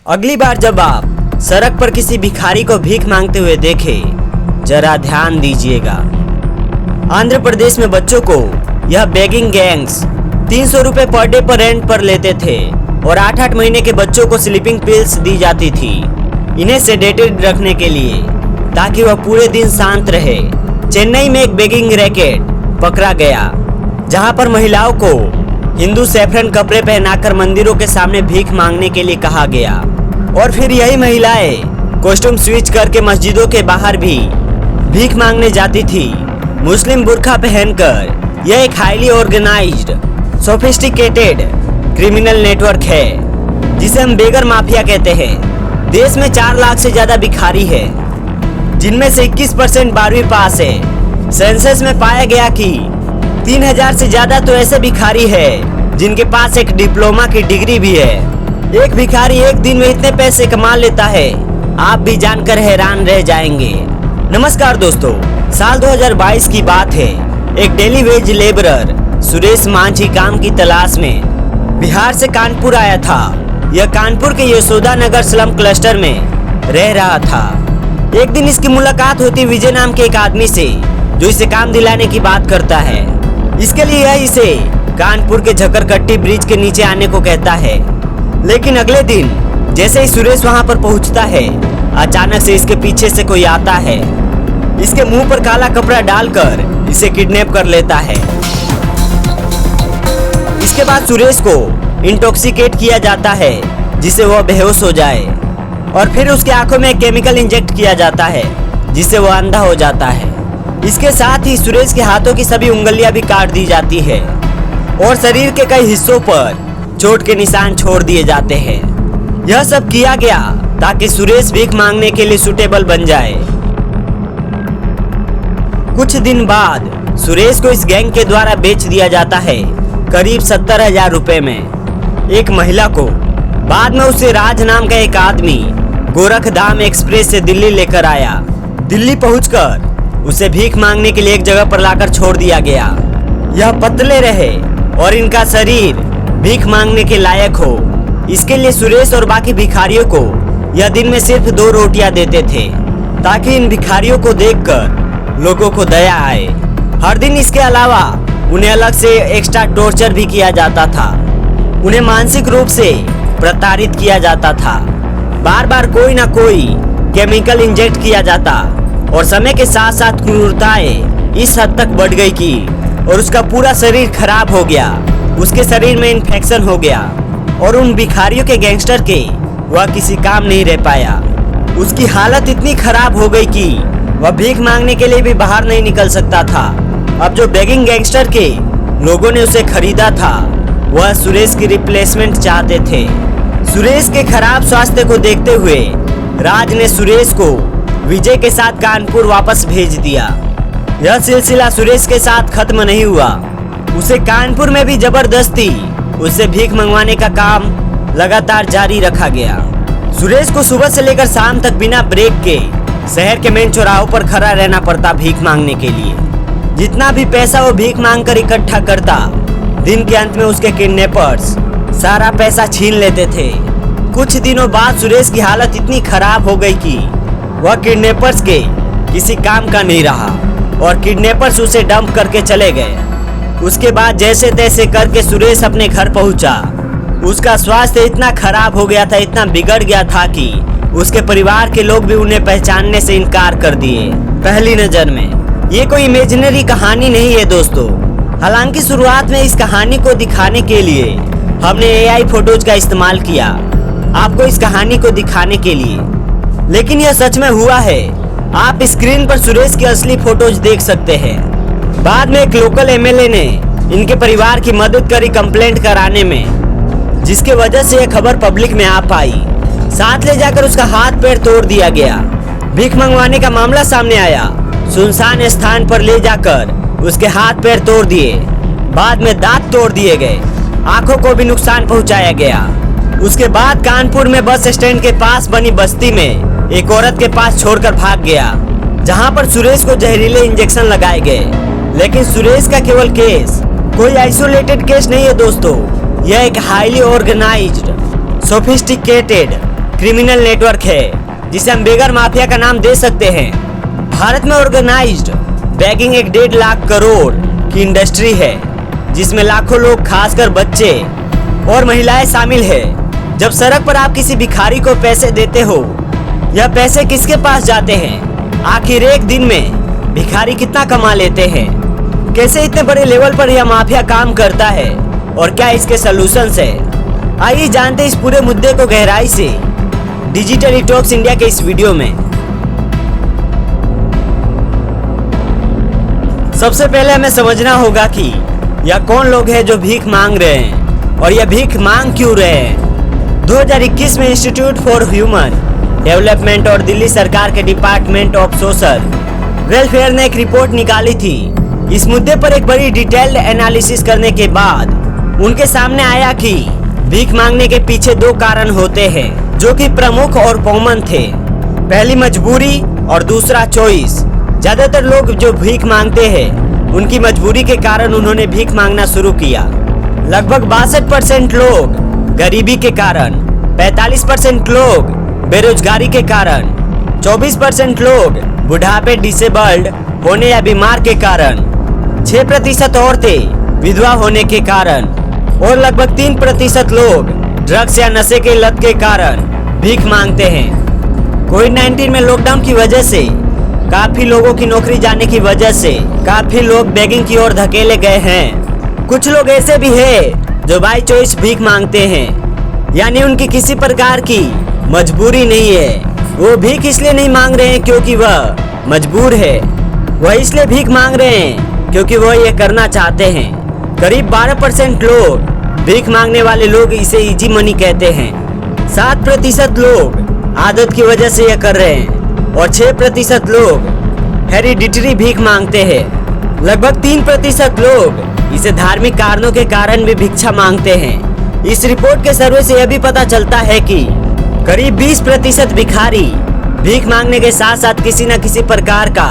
अगली बार जब आप सड़क पर किसी भिखारी को भीख मांगते हुए देखें, जरा ध्यान दीजिएगा। आंध्र प्रदेश में बच्चों को यह बेगिंग गैंग्स 300 रुपए पर डे पर रेंट पर लेते थे और 8-8 महीने के बच्चों को स्लीपिंग पिल्स दी जाती थी इन्हें सेडेटेड रखने के लिए, ताकि वह पूरे दिन शांत रहे। चेन्नई में एक बेगिंग रैकेट पकड़ा गया जहां पर महिलाओं को हिंदू सैफरन कपड़े पहनाकर मंदिरों के सामने भीख मांगने के लिए कहा गया और फिर यही महिलाएं कॉस्ट्यूम स्विच करके मस्जिदों के बाहर भी भीख मांगने जाती थी मुस्लिम बुर्का पहनकर। यह एक highly organised sophisticated criminal network है जिसे हम बेगर माफिया कहते हैं। देश में 4 लाख से ज्यादा भिखारी है जिनमें से 21% 12वीं पास है। सेंसस में पाया गया कि 3000 से ज्यादा तो ऐसे भिखारी है जिनके पास एक डिप्लोमा की डिग्री भी है। एक भिखारी एक दिन में इतने पैसे कमा लेता है, आप भी जानकर हैरान रह जाएंगे। नमस्कार दोस्तों, साल 2022 की बात है। एक daily veg labourer Suresh Manjhi काम की तलाश में बिहार से कानपुर आया था। यह कानपुर के यशोदा नगर स्लम क्लस्टर में रह रहा था। एक दिन इसकी मुलाकात होती विजय नाम के एक आदमी से जो इसे काम दिलाने की बात करता है। इसके लिए यह इसे कानपुर के झकरकट्टी ब्रिज के नीचे आने को कहता है। लेकिन अगले दिन जैसे ही सुरेश वहां पर पहुंचता है, अचानक से इसके पीछे से कोई आता है। इसके मुंह पर काला कपड़ा डालकर इसे किडनैप कर लेता है। इसके बाद सुरेश को इंटॉक्सिकेट किया जाता है जिससे वह बेहोश हो जाए और फिर उसके आंखों में केमिकल इंजेक्ट किया जाता है जिससे वह अंधा हो जाता है। इसके साथ ही सुरेश के हाथों की सभी उंगलियां भी काट दी जाती है और शरीर के कई हिस्सों पर चोट के निशान छोड़ दिए जाते हैं। यह सब किया गया ताकि सुरेश भीख मांगने के लिए सूटेबल बन जाए। कुछ दिन बाद सुरेश को इस गैंग के द्वारा बेच दिया जाता है करीब 70,000 रुपए में एक महिला को। बाद में उसे राज नाम का एक आदमी गोरखधाम एक्सप्रेस से दिल्ली लेकर आया। दिल्ली पहुंचकर उसे भीख मांगने के लिए एक जगह पर लाकर छोड़ दिया गया। यह पतले रहे और इनका शरीर भीख मांगने के लायक हो, इसके लिए सुरेश और बाकी भिखारियों को यह दिन में सिर्फ 2 रोटियां देते थे ताकि इन भिखारियों को देखकर लोगों को दया आए। हर दिन इसके अलावा उन्हें अलग से एक्स्ट्रा टॉर्चर भी किया जाता था। उन्हें मानसिक रूप से प्रताड़ित किया जाता था। बार बार कोई ना कोई केमिकल इंजेक्ट किया जाता और समय के साथ साथ क्रूरताएं इस हद तक बढ़ गई कि और उसका पूरा शरीर खराब हो गया। उसके शरीर में इन्फेक्शन हो गया और उन भिखारियों के गैंगस्टर के वह किसी काम नहीं रह पाया। उसकी हालत इतनी खराब हो गई कि वह भीख मांगने के लिए भी बाहर नहीं निकल सकता था। अब जो बेगिंग गैंगस्टर के लोगों ने उसे खरीदा था वह सुरेश की रिप्लेसमेंट चाहते थे। सुरेश के खराब स्वास्थ्य को देखते हुए राज ने सुरेश को विजय के साथ कानपुर वापस भेज दिया। यह सिलसिला सुरेश के साथ खत्म नहीं हुआ। उसे कानपुर में भी जबरदस्ती उससे भीख मंगवाने का काम लगातार जारी रखा गया। सुरेश को सुबह से लेकर शाम तक बिना ब्रेक के शहर के मेन चौराहों पर खड़ा रहना पड़ता भीख मांगने के लिए। जितना भी पैसा वो भीख मांगकर इकट्ठा करता, दिन के अंत में उसके किडनैपर्स सारा पैसा छीन लेते थे। कुछ दिनों बाद सुरेश की हालत इतनी खराब हो गई कि वह किडनैपर्स के किसी काम का नहीं रहा और किडनैपर्स उसे डंप करके चले गए। उसके बाद जैसे तैसे करके सुरेश अपने घर पहुंचा। उसका स्वास्थ्य इतना खराब हो गया था, इतना बिगड़ गया था कि उसके परिवार के लोग भी उन्हें पहचानने से इनकार कर दिए पहली नजर में। ये कोई इमेजिनरी कहानी नहीं है दोस्तों। हालांकि शुरुआत में इस कहानी को दिखाने के लिए हमने AI फोटोज का इस्तेमाल किया आपको इस कहानी को दिखाने के लिए, लेकिन यह सच में हुआ है। आप स्क्रीन पर सुरेश की असली फोटोज देख सकते हैं। बाद में एक लोकल MLA ने इनके परिवार की मदद करी कंप्लेंट कराने में, जिसके वजह से यह खबर पब्लिक में आ पाई। साथ ले जाकर उसका हाथ पैर तोड़ दिया गया। भीख मंगवाने का मामला सामने आया। सुनसान स्थान पर ले जाकर उसके हाथ पैर तोड़ दिए। बाद में दांत तोड़ दिए गए। आंखों को भी नुकसान पहुंचाया गया। उसके बाद कानपुर में बस स्टैंड के पास बनी बस्ती में एक औरत के पास छोड़कर भाग गया, जहां पर सुरेश को जहरीले इंजेक्शन लगाए गए। लेकिन सुरेश का केवल केस कोई आइसोलेटेड केस नहीं है दोस्तों। यह एक highly organised sophisticated criminal network है जिसे हम बेगर माफिया का नाम दे सकते हैं। भारत में ऑर्गेनाइज्ड बैगिंग एक 1.5 लाख करोड़ की इंडस्ट्री है जिसमें लाखों लोग खासकर बच्चे और महिलाएं शामिल है। जब सड़क पर आप किसी भिखारी को पैसे देते हो, यह पैसे किसके पास जाते हैं? आखिर एक दिन में भिखारी कितना कमा लेते हैं? कैसे इतने बड़े लेवल पर यह माफिया काम करता है और क्या इसके सॉल्यूशंस है? आइए जानते इस पूरे मुद्दे को गहराई से डिजिटल डिटॉक्स इंडिया के इस वीडियो में। सबसे पहले हमें समझना होगा कि यह कौन लोग हैं जो भीख मांग रहे हैं और यह भीख मांग क्यों रहे हैं। 2021 में इंस्टीट्यूट फॉर ह्यूमन डेवलपमेंट और दिल्ली सरकार के डिपार्टमेंट ऑफ सोशल वेलफेयर ने एक रिपोर्ट निकाली थी। इस मुद्दे पर एक बड़ी डिटेल्ड एनालिसिस करने के बाद उनके सामने आया कि भीख मांगने के पीछे 2 कारण होते हैं जो कि प्रमुख और कॉमन थे। पहली मजबूरी और दूसरा चॉइस। ज्यादातर लोग जो भीख मांगते हैं उनकी मजबूरी के कारण उन्होंने भीख मांगना शुरू किया। लगभग 62% लोग गरीबी के कारण, 45% लोग बेरोजगारी के कारण, 24% लोग बुढ़ापे डिसेबल्ड होने या बीमार के कारण, 6% औरतें विधवा होने के कारण और लगभग 3% लोग ड्रग्स या नशे के लत के कारण भीख मांगते हैं। कोविड-19 में लॉकडाउन की वजह से काफी लोगों की नौकरी जाने की वजह से काफी लोग बेगिंग की ओर धकेले गए हैं। कुछ लोग ऐसे भी हैं जो बाय चॉइस भीख मांगते हैं, यानी उनकी किसी प्रकार की मजबूरी नहीं है। वो भीख इसलिए नहीं मांग रहे हैं क्योंकि वह मजबूर है, वह इसलिए भीख मांग रहे हैं क्योंकि वह ये करना चाहते हैं। करीब 12% लोग भीख मांगने वाले लोग इसे इजी मनी कहते हैं। 7% लोग आदत की वजह से यह कर रहे हैं और 6% लोग हेरिडिटरी भीख मांगते हैं। लगभग 3% लोग इसे धार्मिक कारणों के कारण भी भिक्षा मांगते हैं। इस रिपोर्ट के सर्वे से यह भी पता चलता है कि करीब 20% भिखारी भीख मांगने के साथ साथ किसी न किसी प्रकार का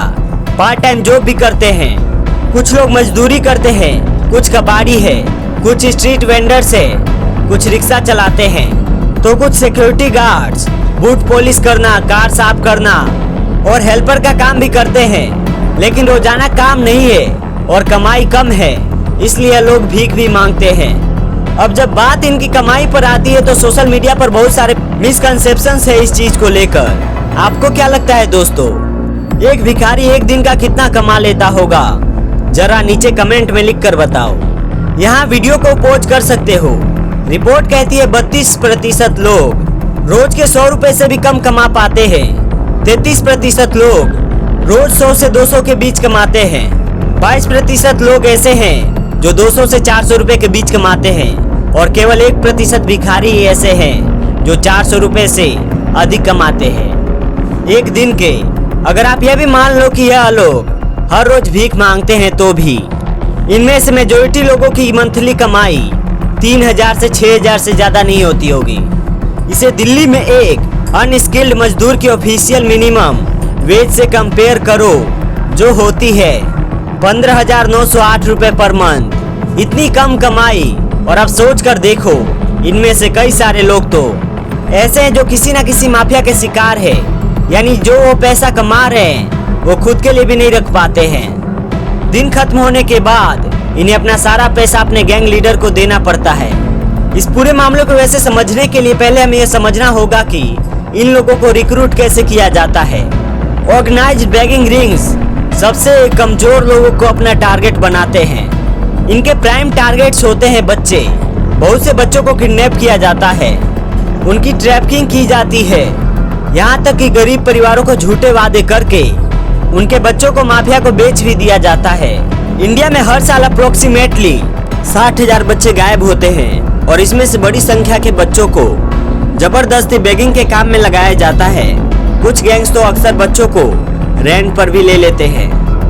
पार्ट टाइम जॉब भी करते हैं। कुछ लोग मजदूरी करते हैं, कुछ कबाड़ी है, कुछ स्ट्रीट वेंडर्स है, कुछ रिक्शा चलाते हैं, तो कुछ सिक्योरिटी गार्ड्स, बूट पॉलिश करना, कार साफ करना और हेल्पर का काम भी करते हैं। लेकिन रोजाना काम नहीं है और कमाई कम है, इसलिए लोग भीख भी मांगते हैं। अब जब बात इनकी कमाई पर आती है तो सोशल मीडिया पर बहुत सारे मिसकंसेप्शंस है इस चीज को लेकर। आपको क्या लगता है दोस्तों, एक भिखारी एक दिन का कितना कमा लेता होगा? जरा नीचे कमेंट में लिख कर बताओ। यहाँ वीडियो को पॉज कर सकते हो। रिपोर्ट कहती है 32% लोग रोज के 100 रुपए से भी कम कमा पाते हैं। 33% लोग रोज 100 से 200 के बीच कमाते हैं। 22% लोग ऐसे हैं जो 200 से 400 रुपए के बीच कमाते हैं और केवल 1% भिखारी ऐसे हैं जो 400 रुपए से अधिक कमाते हैं एक दिन के। अगर आप यह भी मान लो कि यह लोग हर रोज भीख मांगते हैं तो भी इनमें से मेजोरिटी लोगों की मंथली कमाई 3000 से 6000 से ज्यादा नहीं होती होगी। इसे दिल्ली में एक अनस्किल्ड मजदूर की ऑफिशियल मिनिमम वेज से कंपेयर करो जो होती है 15,908 रुपए पर मंथ। इतनी कम कमाई, और अब सोच कर देखो इनमें से कई सारे लोग तो ऐसे हैं जो किसी न किसी माफिया के शिकार है, यानी जो वो पैसा कमा रहे हैं वो खुद के लिए भी नहीं रख पाते हैं। दिन खत्म होने के बाद इन्हें अपना सारा पैसा अपने गैंग लीडर को देना पड़ता है। इस पूरे मामले को वैसे समझने के लिए पहले हमें यह समझना होगा कि इन लोगों को रिक्रूट कैसे किया जाता है। ऑर्गेनाइज्ड बैगिंग रिंग्स सबसे कमजोर लोगों को अपना टारगेट बनाते हैं। इनके प्राइम टारगेट्स होते हैं बच्चे। बहुत से बच्चों को किडनैप किया जाता है, उनकी ट्रैफिकिंग की जाती है, यहाँ तक कि गरीब परिवारों को झूठे वादे करके उनके बच्चों को माफिया को बेच भी दिया जाता है। इंडिया में हर साल अप्रोक्सीमेटली 60,000 बच्चे गायब होते हैं और इसमें से बड़ी संख्या के बच्चों को जबरदस्ती बेगिंग के काम में लगाया जाता है। कुछ गैंग्स तो अक्सर बच्चों को रेंट पर भी ले लेते हैं,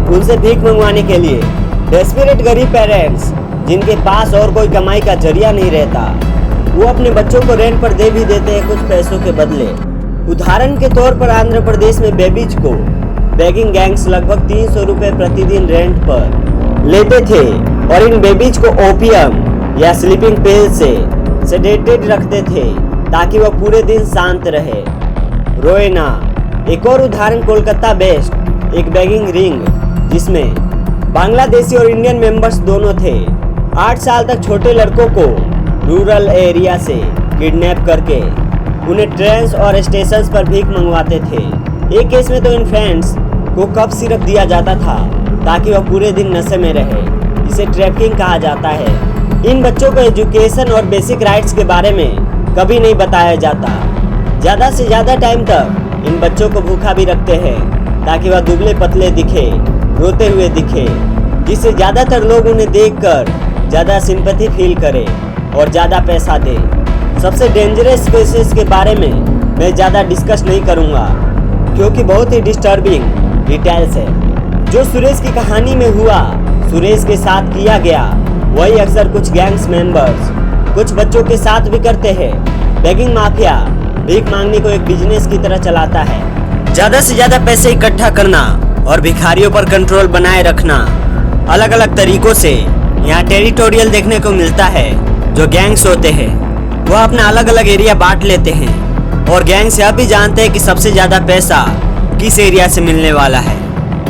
उनसे भीख मंगवाने के लिए। डेस्परेट गरीब पेरेंट्स जिनके पास और कोई कमाई का जरिया नहीं रहता, वो अपने बच्चों को रेंट पर दे भी देते हैं कुछ पैसों के बदले। उदाहरण के तौर पर आंध्र प्रदेश में बेबीज को बेगिंग गैंग्स लगभग 300 रुपए प्रतिदिन रेंट पर लेते थे और इन बेबीज को ओपियम या स्लीपिंग पिल से सेडेटेड रखते थे ताकि वह पूरे दिन शांत रहे, रोए ना। एक और उदाहरण कोलकाता बेस्ड एक बेगिंग रिंग जिसमें बांग्लादेशी और इंडियन मेंबर्स दोनों थे, 8 साल तक छोटे लड़कों को रूरल एरिया से किडनैप करके उन्हें ट्रेन्स और स्टेशंस पर भीख मंगवाते थे। एक केस में तो इन्फेंट्स को कफ सिरप दिया जाता था ताकि वह पूरे दिन नशे में रहे। इसे ट्रैफिकिंग कहा जाता है। इन बच्चों को एजुकेशन और बेसिक राइट्स के बारे में कभी नहीं बताया जाता। ज़्यादा से ज़्यादा टाइम तक इन बच्चों को भूखा भी रखते हैं ताकि वह दुबले पतले दिखे, रोते हुए दिखे, जिससे ज़्यादातर लोग उन्हें देखकर ज़्यादा सिंपैथी फील करें और ज़्यादा पैसा दें। सबसे डेंजरस केसेस के बारे में मैं ज़्यादा डिस्कस नहीं करूँगा क्योंकि बहुत ही डिस्टर्बिंग डिटेल्स है। जो सुरेश की कहानी में हुआ, सुरेश के साथ किया गया, वही अक्सर कुछ गैंग्स मेंबर्स कुछ बच्चों के साथ भी करते हैं। बेगिंग माफिया भीख मांगने को एक बिजनेस की तरह चलाता है। ज़्यादा से ज़्यादा पैसे इकट्ठा करना और भिखारियों पर कंट्रोल बनाए रखना। अलग अलग तरीकों से यहाँ टेरिटोरियल देखने को मिलता है। जो गैंग्स होते हैं वह अपना अलग अलग एरिया बांट लेते हैं और गैंग्स यह भी जानते हैं कि सबसे ज़्यादा पैसा किस एरिया से मिलने वाला है।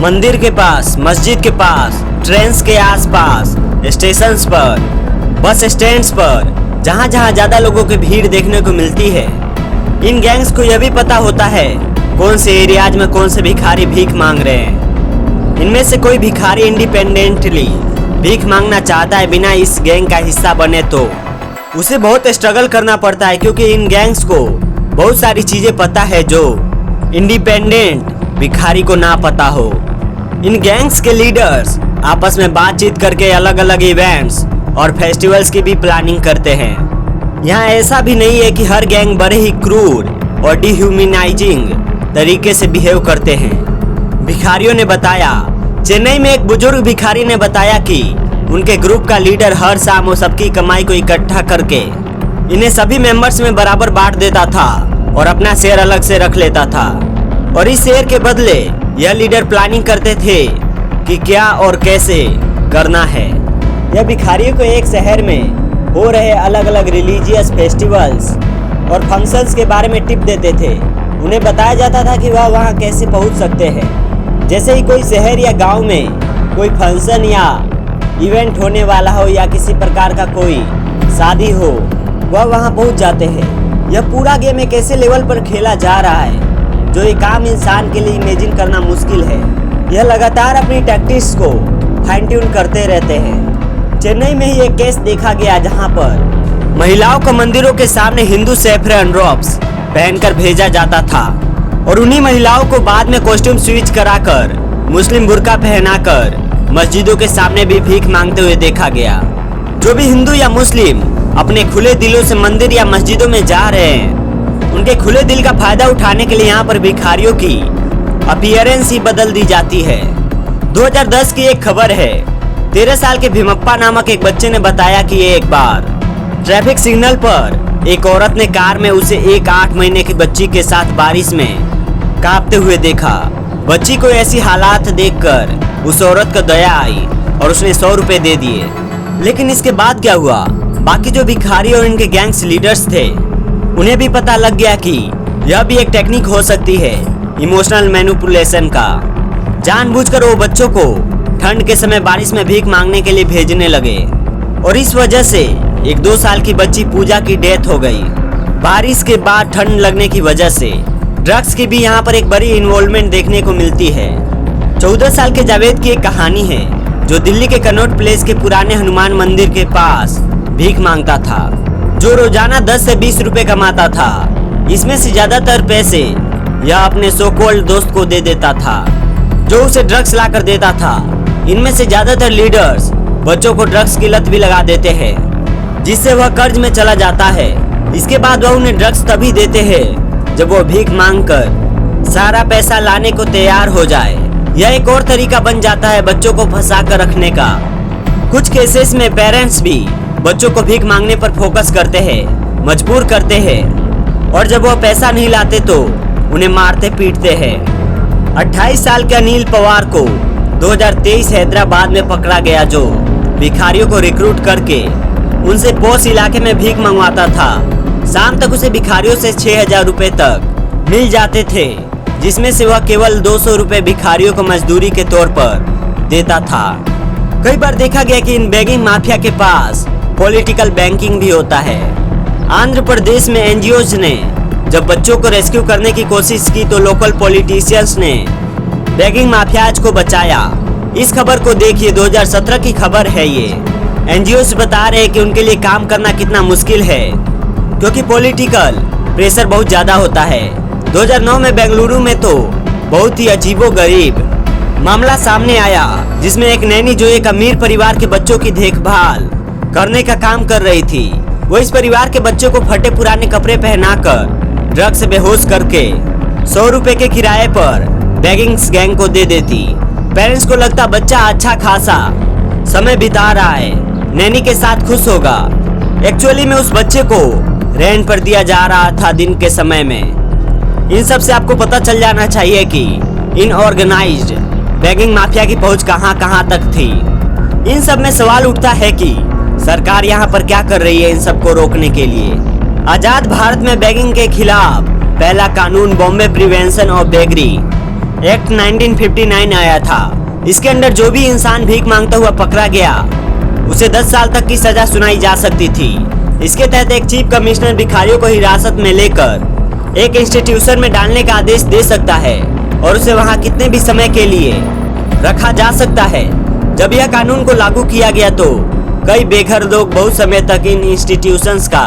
मंदिर के पास, मस्जिद के पास, ट्रेन्स के आसपास, स्टेशंस पर, बस स्टैंड्स पर, जहाँ जहाँ ज़्यादा लोगों की भीड़ देखने को मिलती है। इन गैंग्स को यह भी पता होता है कौन से एरियाज में कौन से भिखारी भीख मांग रहे हैं। इनमें से कोई भिखारी इंडिपेंडेंटली भीख मांगना चाहता है बिना इस गैंग का हिस्सा बने तो उसे बहुत स्ट्रगल करना पड़ता है, क्योंकि इन गैंग्स को बहुत सारी चीज़ें पता है जो इंडिपेंडेंट भिखारी को ना पता हो। इन गैंग्स के लीडर्स आपस में बातचीत करके अलग अलग इवेंट्स और फेस्टिवल्स की भी प्लानिंग करते हैं। यहाँ ऐसा भी नहीं है कि हर गैंग बड़े ही क्रूर और डिह्यूमनाइजिंग तरीके से बिहेव करते हैं। भिखारियों ने बताया, चेन्नई में एक बुजुर्ग भिखारी ने बताया कि उनके ग्रुप का लीडर हर शाम वो सबकी कमाई को इकट्ठा करके इन्हें सभी मेंबर्स में बराबर बांट देता था और अपना शेयर अलग से रख लेता था। और इस शेयर के बदले यह लीडर प्लानिंग करते थे कि क्या और कैसे करना है। यह भिखारियों को एक शहर में हो रहे अलग अलग रिलीजियस फेस्टिवल्स और फंक्शंस के बारे में टिप देते थे। उन्हें बताया जाता था कि वह वहाँ कैसे पहुँच सकते हैं। जैसे ही कोई शहर या गांव में कोई फंक्शन या इवेंट होने वाला हो या किसी प्रकार का कोई शादी हो, वह वहाँ पहुँच जाते हैं। यह पूरा गेम एक ऐसे लेवल पर खेला जा रहा है जो एक आम इंसान के लिए इमेजिन करना मुश्किल है। यह लगातार अपनी टैक्टिक्स को फाइन ट्यून करते रहते हैं। चेन्नई में ही एक केस देखा गया जहां पर महिलाओं को मंदिरों के सामने हिंदू सैफरन रॉब्स पहनकर भेजा जाता था और उन्हीं महिलाओं को बाद में कॉस्ट्यूम स्विच कराकर मुस्लिम बुर्का पहनाकर मस्जिदों के सामने भी भीख मांगते हुए देखा गया। जो भी हिंदू या मुस्लिम अपने खुले दिलों से मंदिर या मस्जिदों में जा रहे हैं, उनके खुले दिल का फायदा उठाने के लिए यहाँ पर भिखारियों की अपीयरेंस ही बदल दी जाती है। 2010 की एक खबर है। 13 साल के भीमप्पा नामक एक बच्चे ने बताया कि एक बार ट्रैफिक सिग्नल पर एक औरत ने कार में उसे एक 8 महीने की बच्ची के साथ बारिश में कांपते हुए देखा। बच्ची को ऐसी हालात देखकर उस औरत को दया आई और उसने 100 रुपए दे दिए। लेकिन इसके बाद क्या हुआ? बाकी जो भिखारी और इनके गैंग्स लीडर्स थे, उन्हें भी पता लग गया कि यह भी एक टेक्निक हो सकती है इमोशनल मैनिपुलेशन का। जानबूझकर वो बच्चों को ठंड के समय बारिश में भीख मांगने के लिए भेजने लगे और इस वजह से एक 2 साल की बच्ची पूजा की डेथ हो गई। बारिश के बाद ठंड लगने की वजह से ड्रग्स की भी यहाँ पर एक बड़ी इन्वॉल्वमेंट देखने को मिलती है। 14 साल के जावेद की एक कहानी है जो दिल्ली के कनॉट प्लेस के पुराने हनुमान मंदिर के पास भीख मांगता था, जो रोजाना 10 से 20 रुपए कमाता था। इसमें से ज्यादातर पैसे यह अपने सो कॉल्ड दोस्त को दे देता था जो उसे ड्रग्स ला कर देता था। इनमें से ज्यादातर लीडर्स बच्चों को ड्रग्स की लत भी लगा देते हैं जिससे वह कर्ज में चला जाता है। इसके बाद वह उन्हें ड्रग्स तभी देते हैं जब वह भीख मांगकर सारा पैसा लाने को तैयार हो जाए। यह एक और तरीका बन जाता है बच्चों को फंसा कर रखने का। कुछ केसेस में पेरेंट्स भी बच्चों को भीख मांगने पर फोकस करते हैं, मजबूर करते हैं और जब वह पैसा नहीं लाते तो उन्हें मारते पीटते हैं। 28 साल के अनिल पवार को 2023 हैदराबाद में पकड़ा गया, जो भिखारियों को रिक्रूट करके उनसे पॉश इलाके में भीख मंगवाता था। शाम तक उसे भिखारियों से 6,000 रुपए तक मिल जाते थे, जिसमें से वह केवल 200 रुपए भिखारियों को मजदूरी के तौर पर देता था। कई बार देखा गया कि इन बेगिंग माफिया के पास पॉलिटिकल बैंकिंग भी होता है। आंध्र प्रदेश में एनजीओज ने जब बच्चों को रेस्क्यू करने की कोशिश की तो लोकल पॉलिटिशियंस ने बेगिंग माफियाज को बचाया। इस खबर को देखिए, 2017 की खबर है ये। एनजीओज बता रहे हैं कि उनके लिए काम करना कितना मुश्किल है, क्योंकि पॉलिटिकल प्रेशर बहुत ज़्यादा होता है। 2009 में बेंगलुरु में तो बहुत ही अजीबोगरीब मामला सामने आया, जिसमें एक नैनी जो एक अमीर परिवार के बच्चों की देखभाल करने का काम कर रही थी, वो इस परिवार के बच्चों को फटे पुराने कपड़े पहनाकर ड्रग से बेहोश करके 100 रुपए के किराए पर बेगिंग्स गैंग को दे देती। पेरेंट्स को लगता बच्चा अच्छा खासा समय बिता रहा है, नैनी के साथ खुश होगा। एक्चुअली में उस बच्चे को रेंट पर दिया जा रहा था दिन के समय में। इन सब से आपको पता चल जाना चाहिए कि इन ऑर्गेनाइज्ड बेगिंग माफिया की पहुंच कहां तक थी। इन सब में सवाल उठता है कि सरकार यहाँ पर क्या कर रही है इन सब को रोकने के लिए। आजाद भारत में बेगिंग के खिलाफ पहला कानून Bombay prevention of beggary act 1959 आया था। इसके अंदर जो भी इंसान भीख मांगता हुआ पकड़ा गया उसे 10 साल तक की सजा सुनाई जा सकती थी। इसके तहत एक चीफ कमिश्नर भिखारियों को हिरासत में लेकर एक इंस्टीट्यूशन में डालने का आदेश दे सकता है और उसे वहां कितने भी समय के लिए रखा जा सकता है। जब यह कानून को लागू किया गया तो कई बेघर लोग बहुत समय तक इन इंस्टीट्यूशंस का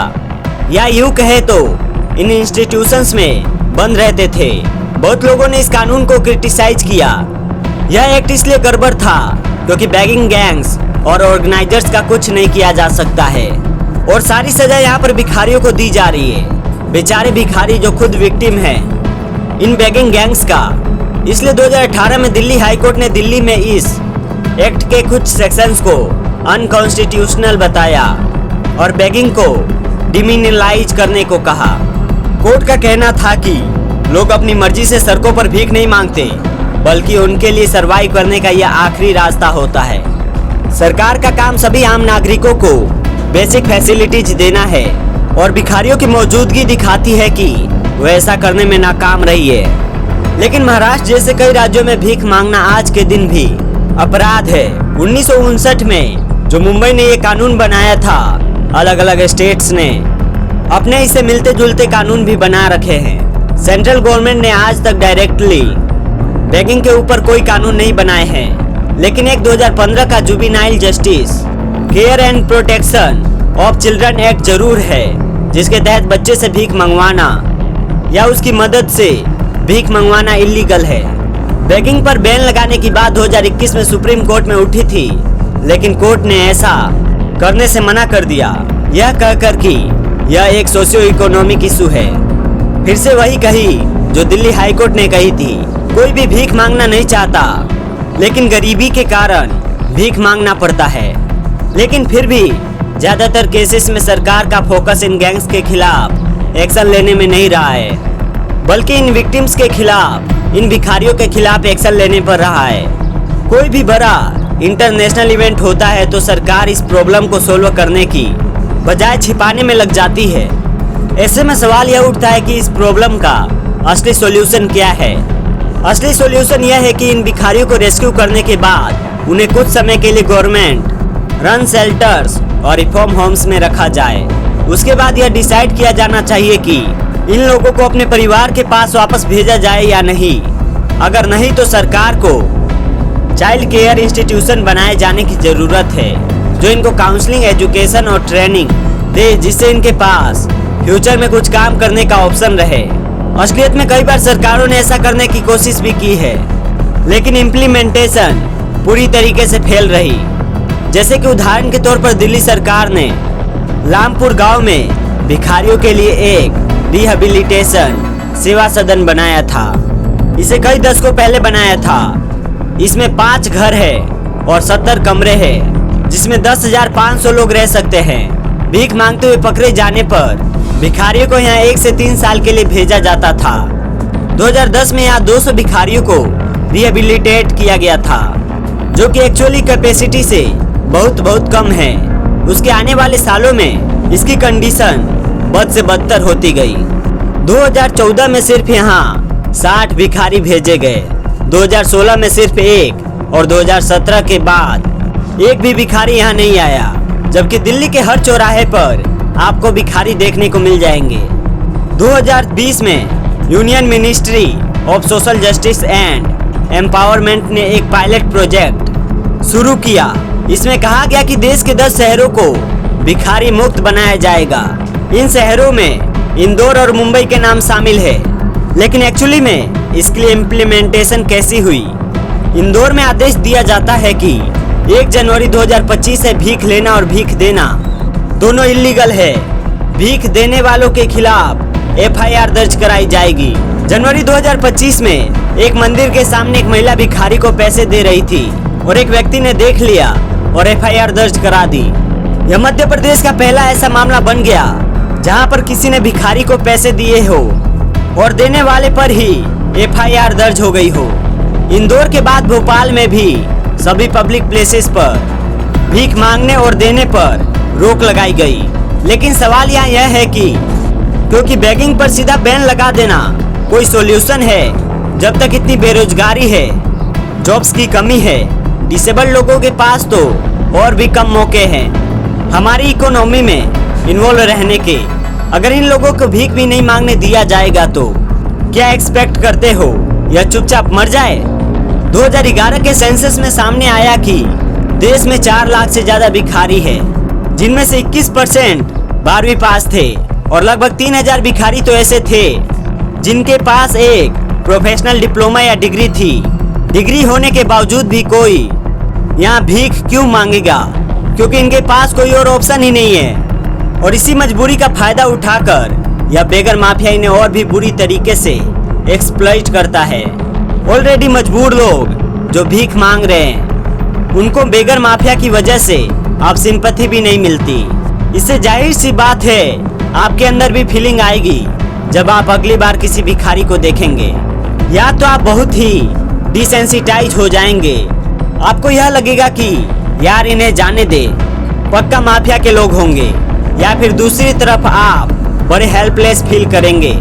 या यूं कहे तो इन इंस्टीट्यूशंस में बंद रहते थे। बहुत लोगों ने इस कानून को क्रिटिसाइज किया। यह एक्ट इसलिए गड़बड़ था क्योंकि बेगिंग गैंग्स और ऑर्गेनाइजर्स का कुछ नहीं किया जा सकता है और सारी सजा यहाँ पर भिखारियों को दी जा रही है। बेचारे भिखारी जो खुद विक्टिम हैं इन बेगिंग गैंग्स का। इसलिए 2018 में दिल्ली हाई कोर्ट ने दिल्ली में इस एक्ट के कुछ सेक्शंस को अनकॉन्स्टिट्यूशनल बताया और बेगिंग को डिमिनलाइज करने को कहा। कोर्ट का कहना था कि लोग अपनी मर्जी से सड़कों पर भीख नहीं मांगते, बल्कि उनके लिए सर्वाइव करने का यह आखिरी रास्ता होता है। सरकार का काम सभी आम नागरिकों को बेसिक फैसिलिटीज देना है और भिखारियों की मौजूदगी दिखाती है कि वो ऐसा करने में नाकाम रही है। लेकिन महाराष्ट्र जैसे कई राज्यों में भीख मांगना आज के दिन भी अपराध है। 1959 में जो मुंबई ने ये कानून बनाया था, अलग अलग स्टेट्स ने अपने इसे मिलते जुलते कानून भी बना रखे हैं। सेंट्रल गवर्नमेंट ने आज तक डायरेक्टली बेगिंग के ऊपर कोई कानून नहीं बनाए हैं, लेकिन एक 2015 का juvenile justice care and protection of children act जरूर है, जिसके तहत बच्चे से भीख मंगवाना या उसकी मदद से भीख मंगवाना इलीगल है। बेगिंग पर बैन लगाने की बात 2021 में सुप्रीम कोर्ट में उठी थी, लेकिन कोर्ट ने ऐसा करने से मना कर दिया, यह कहकर कि यह एक सोशियो इकोनॉमिक इशू है। फिर से वही कही जो दिल्ली हाई कोर्ट ने कही थी, कोई भी भीख मांगना नहीं चाहता, लेकिन गरीबी के कारण भीख मांगना पड़ता है। लेकिन फिर भी ज्यादातर केसेस में सरकार का फोकस इन गैंग्स के खिलाफ एक्शन लेने में नहीं रहा है, बल्कि इन विक्टिम्स के खिलाफ, इन भिखारियों के खिलाफ एक्शन लेने पर रहा है। कोई भी बड़ा इंटरनेशनल इवेंट होता है तो सरकार इस प्रॉब्लम को सोल्व करने की बजाय छिपाने में लग जाती है। ऐसे में सवाल यह उठता है कि इस प्रॉब्लम का असली सॉल्यूशन क्या है। असली सॉल्यूशन यह है कि इन भिखारियों को रेस्क्यू करने के बाद उन्हें कुछ समय के लिए गवर्नमेंट रन शेल्टर्स और रिफॉर्म होम्स में रखा जाए। उसके बाद यह डिसाइड किया जाना चाहिए कि इन लोगों को अपने परिवार के पास वापस भेजा जाए या नहीं। अगर नहीं तो सरकार को चाइल्ड केयर इंस्टीट्यूशन बनाए जाने की जरूरत है, जो इनको काउंसलिंग, एजुकेशन और ट्रेनिंग दे, जिससे इनके पास फ्यूचर में कुछ काम करने का ऑप्शन रहे। असलियत में कई बार सरकारों ने ऐसा करने की कोशिश भी की है, लेकिन इम्प्लीमेंटेशन पूरी तरीके से फेल रही। जैसे कि उदाहरण के तौर पर दिल्ली सरकार ने लामपुर गांव में भिखारियों के लिए एक रिहेबिलिटेशन सेवा सदन बनाया था। इसे कई दशकों पहले बनाया था। इसमें 5 घर है और 70 कमरे हैं, जिसमें 10,500 लोग रह सकते हैं। भीख मांगते हुए पकड़े जाने पर भिखारियों को यहाँ 1 से 3 साल के लिए भेजा जाता था। 2010 में यहाँ 200 भिखारियों को रिहेबिलिटेट किया गया था, जो कि एक्चुअली कैपेसिटी से बहुत कम है। उसके आने वाले सालों में इसकी कंडीशन बद से बदतर होती गई। 2014 में सिर्फ यहाँ 60 भिखारी भेजे गए, 2016 में सिर्फ 1 और 2017 के बाद एक भी भिखारी यहाँ नहीं आया, जबकि दिल्ली के हर चौराहे पर आपको भिखारी देखने को मिल जाएंगे। 2020 में union ministry of social justice and empowerment ने एक पायलट प्रोजेक्ट शुरू किया। इसमें कहा गया कि देश के 10 शहरों को भिखारी मुक्त बनाया जाएगा। इन शहरों में इंदौर और मुंबई के नाम शामिल है, लेकिन एक्चुअली में इसके लिए इम्प्लीमेंटेशन कैसी हुई। इंदौर में आदेश दिया जाता है कि 1 जनवरी 2025 से भीख लेना और भीख देना दोनों इल्लीगल है। भीख देने वालों के खिलाफ FIR दर्ज कराई जाएगी। जनवरी 2025 में एक मंदिर के सामने एक महिला भिखारी को पैसे दे रही थी और एक व्यक्ति ने देख लिया और FIR दर्ज करा दी। यह मध्य प्रदेश का पहला ऐसा मामला बन गया जहां पर किसी ने भिखारी को पैसे दिए हो और देने वाले पर ही FIR दर्ज हो गई हो। इंदौर के बाद भोपाल में भी सभी पब्लिक प्लेसेस पर भीख मांगने और देने पर रोक लगाई गई। लेकिन सवाल यहाँ यह है कि क्योंकि बेगिंग पर सीधा बैन लगा देना कोई सॉल्यूशन है जब तक इतनी बेरोजगारी है, जॉब्स की कमी है, डिसेबल लोगों के पास तो और भी कम मौके हैं हमारी इकोनॉमी में इन्वॉल्व रहने के। अगर इन लोगों को भीख भी नहीं मांगने दिया जाएगा तो क्या एक्सपेक्ट करते हो यह चुपचाप मर जाए। 2011 के सेंसस में सामने आया कि देश में 4 लाख से ज्यादा भिखारी है, जिनमें से 21% 12वीं पास थे और लगभग 3000 भिखारी तो ऐसे थे जिनके पास एक प्रोफेशनल डिप्लोमा या डिग्री थी। डिग्री होने के बावजूद भी कोई यहाँ भीख क्यों मांगेगा, क्योंकि इनके पास कोई और ऑप्शन ही नहीं है। और इसी मजबूरी का फायदा उठाकर यह बेगर माफिया इन्हें और भी बुरी तरीके से एक्सप्लॉइट करता है। ऑलरेडी मजबूर लोग जो भीख मांग रहे हैं उनको बेगर माफिया की वजह से अब सिंपैथी भी नहीं मिलती। इससे जाहिर सी बात है आपके अंदर भी फीलिंग आएगी जब आप अगली बार किसी भिखारी को देखेंगे। या तो आप बहुत ही डिसेंसिटाइज हो जाएंगे, आपको यह लगेगा कि यार इन्हें जाने दे, पक्का माफिया के लोग होंगे, या फिर दूसरी तरफ आप बड़े हेल्पलेस फील करेंगे।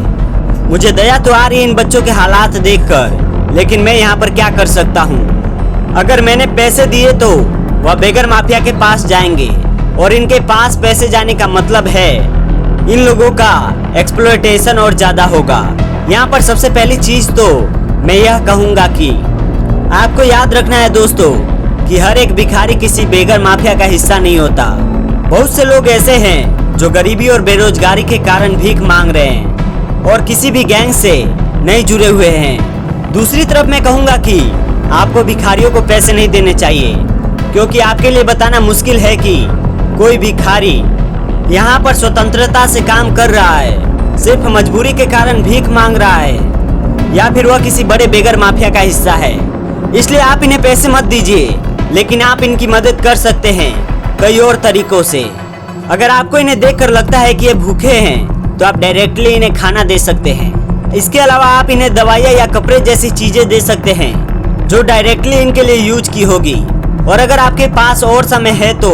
मुझे दया तो आ रही है इन बच्चों के हालात देखकर, लेकिन मैं यहाँ पर क्या कर सकता हूँ। अगर मैंने पैसे दिए तो वह बेगर माफिया के पास जाएंगे और इनके पास पैसे जाने का मतलब है इन लोगों का एक्सप्लॉयटेशन और ज्यादा होगा। यहाँ पर सबसे पहली चीज तो मैं यह कहूँगा कि आपको याद रखना है दोस्तों कि हर एक भिखारी किसी बेगर माफिया का हिस्सा नहीं होता। बहुत से लोग ऐसे हैं जो गरीबी और बेरोजगारी के कारण भीख मांग रहे हैं और किसी भी गैंग से नहीं जुड़े हुए हैं। दूसरी तरफ मैं कहूँगा कि आपको भिखारियों को पैसे नहीं देने चाहिए, क्योंकि आपके लिए बताना मुश्किल है कि कोई भिखारी यहाँ पर स्वतंत्रता से काम कर रहा है, सिर्फ मजबूरी के कारण भीख मांग रहा है, या फिर वह किसी बड़े बेगर माफिया का हिस्सा है। इसलिए आप इन्हें पैसे मत दीजिए, लेकिन आप इनकी मदद कर सकते हैं कई और तरीकों से। अगर आपको इन्हें देखकर लगता है कि ये भूखे हैं तो आप डायरेक्टली इन्हें खाना दे सकते हैं। इसके अलावा आप इन्हें दवाइयाँ या कपड़े जैसी चीजें दे सकते हैं जो डायरेक्टली इनके लिए यूज की होगी। और अगर आपके पास और समय है तो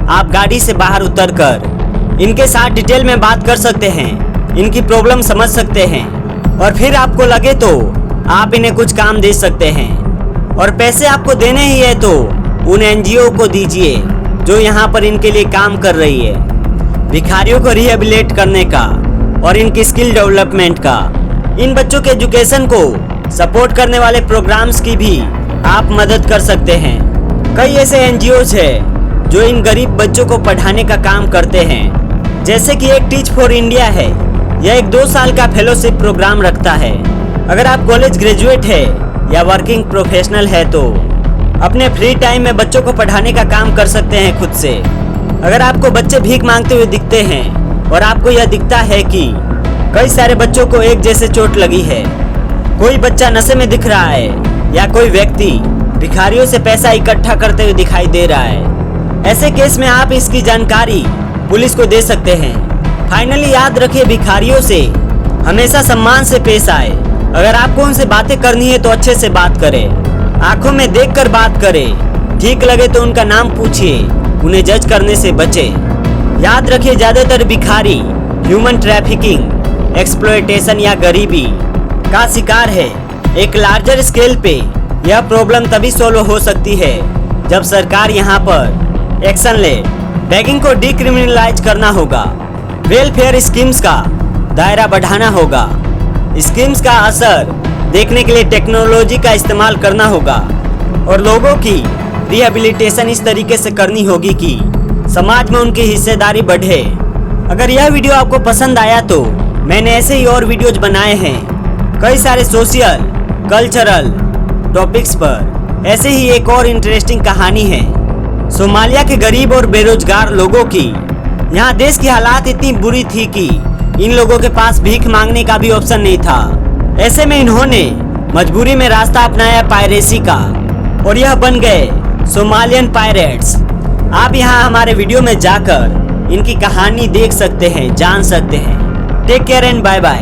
आप गाड़ी से बाहर उतरकर इनके साथ डिटेल में बात कर सकते हैं, इनकी प्रॉब्लम समझ सकते हैं, और फिर आपको लगे तो आप इन्हें कुछ काम दे सकते हैं। और पैसे आपको देने ही है तो उन NGO को दीजिए जो यहाँ पर इनके लिए काम कर रही है। भिखारियों को रिहेबिलिटेट करने का और इनकी स्किल डेवलपमेंट का, इन बच्चों के एजुकेशन को सपोर्ट करने वाले प्रोग्राम्स की भी आप मदद कर सकते हैं। कई ऐसे NGOs है जो इन गरीब बच्चों को पढ़ाने का काम करते हैं, जैसे कि एक टीच फॉर इंडिया है। यह एक 2 साल का फेलोशिप प्रोग्राम रखता है। अगर आप कॉलेज ग्रेजुएट है या वर्किंग प्रोफेशनल है तो अपने फ्री टाइम में बच्चों को पढ़ाने का काम कर सकते हैं खुद से। अगर आपको बच्चे भीख मांगते हुए दिखते हैं और आपको यह दिखता है कि कई सारे बच्चों को एक जैसे चोट लगी है, कोई बच्चा नशे में दिख रहा है या कोई व्यक्ति भिखारियों से पैसा इकट्ठा करते हुए दिखाई दे रहा है, ऐसे केस में आप इसकी जानकारी पुलिस को दे सकते हैं। फाइनली याद रखिए, भिखारियों से हमेशा सम्मान से पेश आए। अगर आपको उनसे बातें करनी है तो अच्छे से बात करें, आंखों में देखकर बात करें। ठीक लगे तो उनका नाम पूछिए, उन्हें जज करने से बचे। याद रखिए, ज्यादातर भिखारी ह्यूमन ट्रैफिकिंग, एक्सप्लॉयटेशन या गरीबी का शिकार है। एक लार्जर स्केल पे यह प्रॉब्लम तभी सॉल्व हो सकती है जब सरकार यहाँ पर एक्शन ले। बैगिंग को डिक्रिमिनलाइज करना होगा, वेलफेयर स्कीम्स का दायरा बढ़ाना होगा, स्कीम्स का असर देखने के लिए टेक्नोलॉजी का इस्तेमाल करना होगा और लोगों की रिहेबिलिटेशन इस तरीके से करनी होगी कि समाज में उनकी हिस्सेदारी बढ़े। अगर यह वीडियो आपको पसंद आया तो मैंने ऐसे ही और वीडियोज बनाए हैं कई सारे सोशल कल्चरल टॉपिक्स पर। ऐसे ही एक और इंटरेस्टिंग कहानी है सोमालिया के गरीब और बेरोजगार लोगों की। यहाँ देश की हालात इतनी बुरी थी कि इन लोगों के पास भीख मांगने का भी ऑप्शन नहीं था। ऐसे में इन्होंने मजबूरी में रास्ता अपनाया पायरेसी का और यह बन गए सोमालियन पायरेट्स। आप यहाँ हमारे वीडियो में जाकर इनकी कहानी देख सकते हैं, जान सकते हैं। Take care and bye bye.